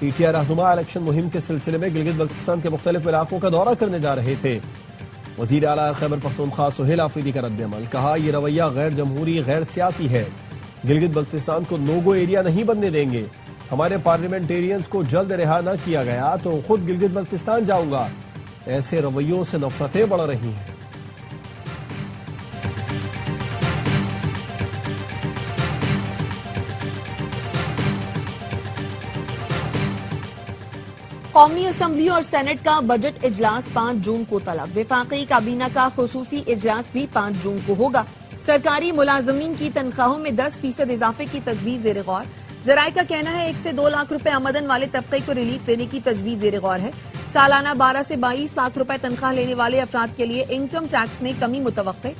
P T I رہنما election مہم کے سلسلے میں گلگت بلتستان کے مختلف علاقوں کا دورہ کرنے جا رہے تھے۔ وزیر اعلیٰ خیبر پختونخوا سہیل آفریدی کا رد عمل، کہا یہ رویہ غیر جمہوری غیر سیاسی ہے، گلگت بلتستان کو نوگو ایریا نہیں بننے دیں گے، ہمارے پارلیمنٹیرینز کو جلد رہا نہ کیا گیا تو خود گلگت بلتستان جاؤں گا، ایسے رویوں سے نفرتیں بڑھ رہی ہیں۔ قومی اسمبلی اور سینٹ کا بجٹ اجلاس 5 جون کو طلب، وفاقی کابینہ کا خصوصی اجلاس بھی 5 جون کو ہوگا۔ سرکاری ملازمین کی تنخواہوں میں 10% اضافے کی تجویز زیر غور، ذرائع کا کہنا ہے 1 سے 2 لاکھ روپے آمدن والے طبقے کو ریلیف دینے کی تجویز زیر غور ہے۔ سالانہ 12 سے 22 لاکھ روپے تنخواہ لینے والے افراد کے لیے انکم ٹیکس میں کمی متوقع۔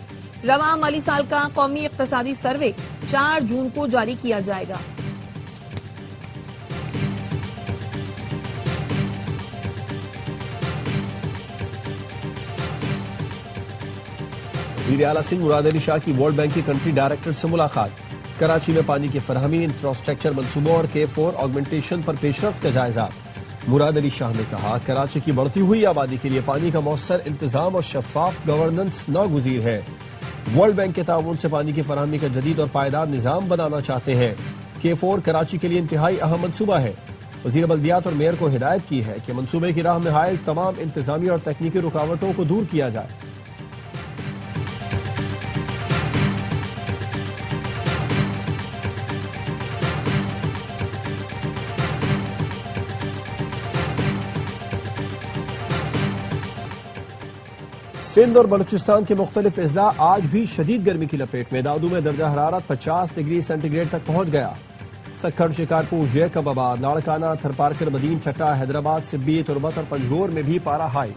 رواں مالی سال کا قومی اقتصادی سروے 4 جون کو جاری کیا جائے گا۔ وزیر اعلیٰ سنگھ مراد علی شاہ کی ورلڈ بینک کی کنٹری ڈائریکٹر سے ملاقات، کراچی میں پانی کی فراہمی، انفراسٹرکچر منصوبوں اور K4 آگمنٹیشن پر پیش رفت کا جائزہ۔ مراد علی شاہ نے کہا کراچی کی بڑھتی ہوئی آبادی کے لیے پانی کا مؤثر انتظام اور شفاف گورننس ناگزیر ہے۔ ورلڈ بینک کے تعاون سے پانی کی فراہمی کا جدید اور پائیدار نظام بنانا چاہتے ہیں۔ K4 کراچی کے لیے انتہائی اہم منصوبہ ہے۔ وزیر بلدیات اور میئر کو ہدایت کی ہے کہ منصوبے کی راہ میں حائل تمام انتظامی اور تکنیکی رکاوٹوں کو دور کیا جائے۔ سندھ اور بلوچستان کے مختلف اضلاع آج بھی شدید گرمی کی لپیٹ میں، دادو میں درجہ حرارت 50 ڈگری سینٹی گریڈ تک پہنچ گیا۔ سکھڑ، شکارپور، جیکب آباد، لاڑکانہ، تھرپارکر، مدین چٹا، حیدرآباد، سبی، تربت اور پنجگور میں بھی پارا ہائی۔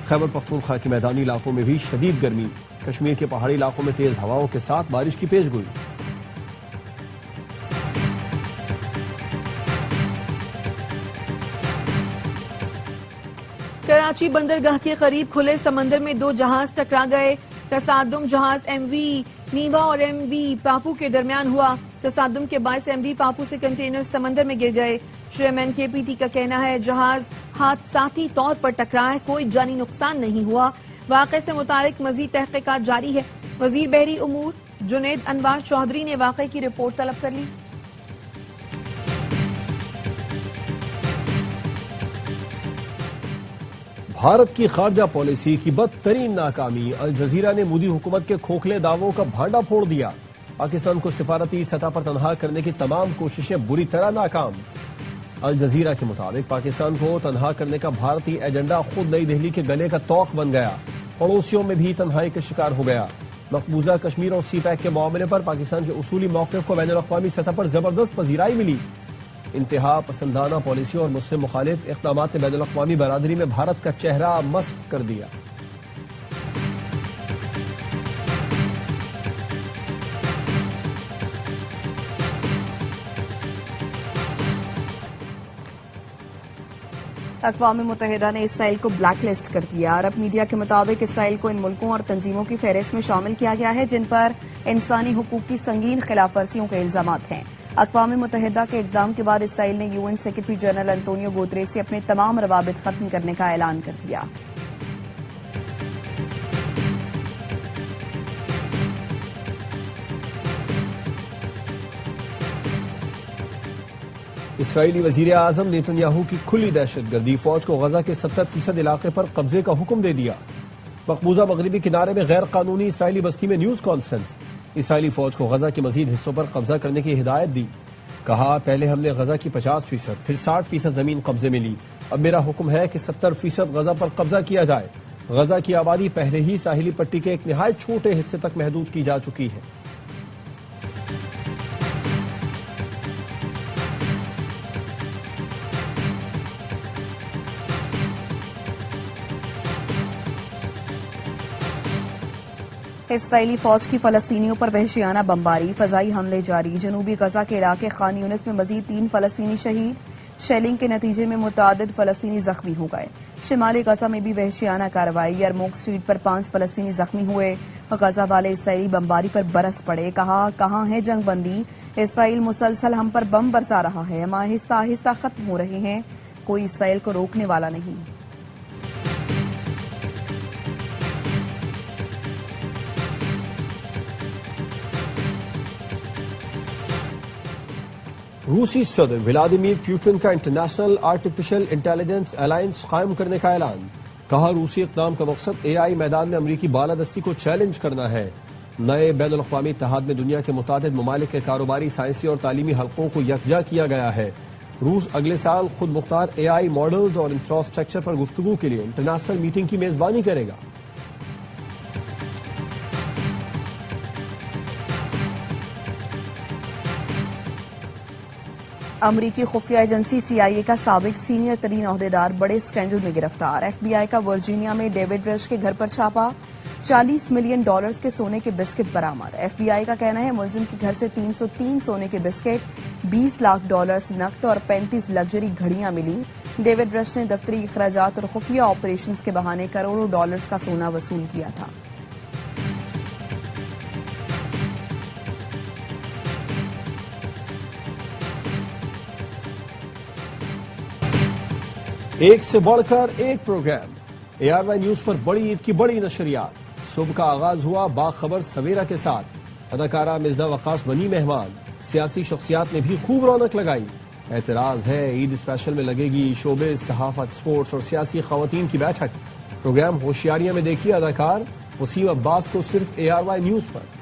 خیبر پختونخوا کے میدانی علاقوں میں بھی شدید گرمی، کشمیر کے پہاڑی علاقوں میں تیز ہواؤں کے ساتھ بارش کی پیشگوئی۔ کراچی بندرگاہ کے قریب کھلے سمندر میں 2 جہاز ٹکرا گئے۔ تصادم جہاز ایم وی نیوا اور ایم وی پاپو کے درمیان ہوا۔ تصادم کے باعث ایم وی پاپو سے کنٹینر سمندر میں گر گئے۔ چیئرمین KPT کا کہنا ہے جہاز حادثاتی طور پر ٹکرا ہے، کوئی جانی نقصان نہیں ہوا۔ واقعے سے متعلق مزید تحقیقات جاری ہے۔ وزیر بحری امور جنید انوار چودھری نے واقعے کی رپورٹ طلب کر لی۔ بھارت کی خارجہ پالیسی کی بدترین ناکامی، الجزیرہ نے مودی حکومت کے کھوکھلے دعووں کا بھانڈا پھوڑ دیا۔ پاکستان کو سفارتی سطح پر تنہا کرنے کی تمام کوششیں بری طرح ناکام۔ الجزیرہ کے مطابق پاکستان کو تنہا کرنے کا بھارتی ایجنڈا خود نئی دہلی کے گلے کا توق بن گیا، پڑوسیوں میں بھی تنہائی کا شکار ہو گیا۔ مقبوضہ کشمیر اور سی پیک کے معاملے پر پاکستان کے اصولی موقف کو بین الاقوامی سطح پر زبردست پذیرائی ملی۔ انتہا پسندانہ پالیسیوں اور مسلم مخالف اقدامات نے بین الاقوامی برادری میں بھارت کا چہرہ مسخ کر دیا۔ اقوام متحدہ نے اسرائیل کو بلیک لسٹ کر دیا۔ عرب میڈیا کے مطابق اسرائیل کو ان ملکوں اور تنظیموں کی فہرست میں شامل کیا گیا ہے جن پر انسانی حقوق کی سنگین خلاف ورزیوں کے الزامات ہیں۔ اقوام متحدہ کے اقدام کے بعد اسرائیل نے UN سیکرٹری جنرل انطونیو گوتریس سے اپنے تمام روابط ختم کرنے کا اعلان کر دیا۔ اسرائیلی وزیر اعظم نیتن یاہو کی کھلی دہشت گردی، فوج کو غزہ کے 70% علاقے پر قبضے کا حکم دے دیا۔ مقبوضہ مغربی کنارے میں غیر قانونی اسرائیلی بستی میں نیوز کانفرنس، اسرائیلی فوج کو غزہ کے مزید حصوں پر قبضہ کرنے کی ہدایت دی۔ کہا پہلے ہم نے غزہ کی 50%، پھر 60% زمین قبضے میں لی، اب میرا حکم ہے کہ 70% غزہ پر قبضہ کیا جائے۔ غزہ کی آبادی پہلے ہی ساحلی پٹی کے ایک نہایت چھوٹے حصے تک محدود کی جا چکی ہے۔ اسرائیلی فوج کی فلسطینیوں پر وحشیانہ بمباری، فضائی حملے جاری۔ جنوبی غزہ کے علاقے خان یونس میں مزید 3 فلسطینی شہید، شیلنگ کے نتیجے میں متعدد فلسطینی زخمی ہو گئے۔ شمالی غزہ میں بھی وحشیانہ کارروائی، یرموک اسٹریٹ پر 5 فلسطینی زخمی ہوئے۔ غزہ والے اسرائیلی بمباری پر برس پڑے، کہا کہاں ہے جنگ بندی؟ اسرائیل مسلسل ہم پر بم برسا رہا ہے، ہم آہستہ آہستہ ختم ہو رہے ہیں، کوئی اسرائیل کو روکنے والا نہیں۔ روسی صدر ولادیمیر پوٹن کا انٹرنیشنل آرٹیفیشل انٹیلیجنس الائنس قائم کرنے کا اعلان، کہا روسی اقدام کا مقصد AI میدان میں امریکی بالادستی کو چیلنج کرنا ہے۔ نئے بین الاقوامی اتحاد میں دنیا کے متعدد ممالک کے کاروباری، سائنسی اور تعلیمی حلقوں کو یکجا کیا گیا ہے۔ روس اگلے سال خود مختار AI ماڈلز اور انفراسٹرکچر پر گفتگو کے لیے انٹرنیشنل میٹنگ کی میزبانی کرے گا۔ امریکی خفیہ ایجنسی CIA کا سابق سینئر ترین عہدیدار بڑے اسکینڈل میں گرفتار۔ FBI کا ورجینیا میں ڈیوڈ رش کے گھر پر چھاپا، $40 ملین کے سونے کے بسکٹ برآمد۔ FBI کا کہنا ہے ملزم کے گھر سے 303 سونے کے بسکٹ، $20 لاکھ نقد اور 35 لگژری گھڑیاں ملی۔ ڈیوڈ رش نے دفتری اخراجات اور خفیہ آپریشنز کے بہانے کروڑوں ڈالرز کا سونا وصول کیا تھا۔ ایک سے بڑھ کر ایک پروگرام، ARY نیوز پر بڑی عید کی بڑی نشریات۔ صبح کا آغاز ہوا باخبر سویرا کے ساتھ، اداکارہ مزدہ وقاص بنی مہمان، سیاسی شخصیات نے بھی خوب رونق لگائی۔ اعتراض ہے عید اسپیشل میں لگے گی شوبز، صحافت، سپورٹس اور سیاسی خواتین کی بیٹھک۔ پروگرام ہوشیاریاں میں دیکھیے اداکار وسیم عباس کو صرف ARY نیوز پر۔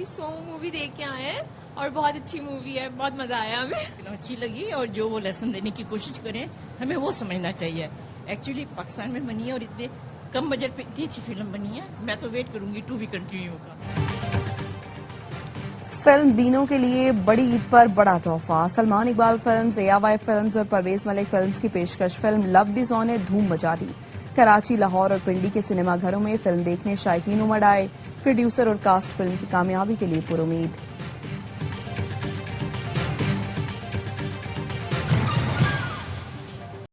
سو مووی دیکھ کے آئے ہیں اور بہت اچھی مووی ہے، بہت مزہ آیا ہمیں۔ اچھی لگی اور جو وہ لیسن دینے کی کوشش کریں ہمیں وہ سمجھنا چاہیے۔ ایکچولی پاکستان میں بنی ہے اور اتنے کم بجٹ پہ اتنی اچھی فلم بنی ہے، میں تو ویٹ کروں گی 2 بھی کنٹینیو ہوگا۔ فلم بینوں کے لیے بڑی عید پر بڑا تحفہ، Salman Iqbal films, ARY films اور پرویز ملک فلمز کی پیشکش۔ فلم لو دی زو نے دھوم مچا دی، کراچی، لاہور اور پنڈی کے سنیما گھروں میں فلم دیکھنے شائقین امڑ آئے۔ پروڈیوسر اور کاسٹ فلم کی کامیابی کے لیے پرامید۔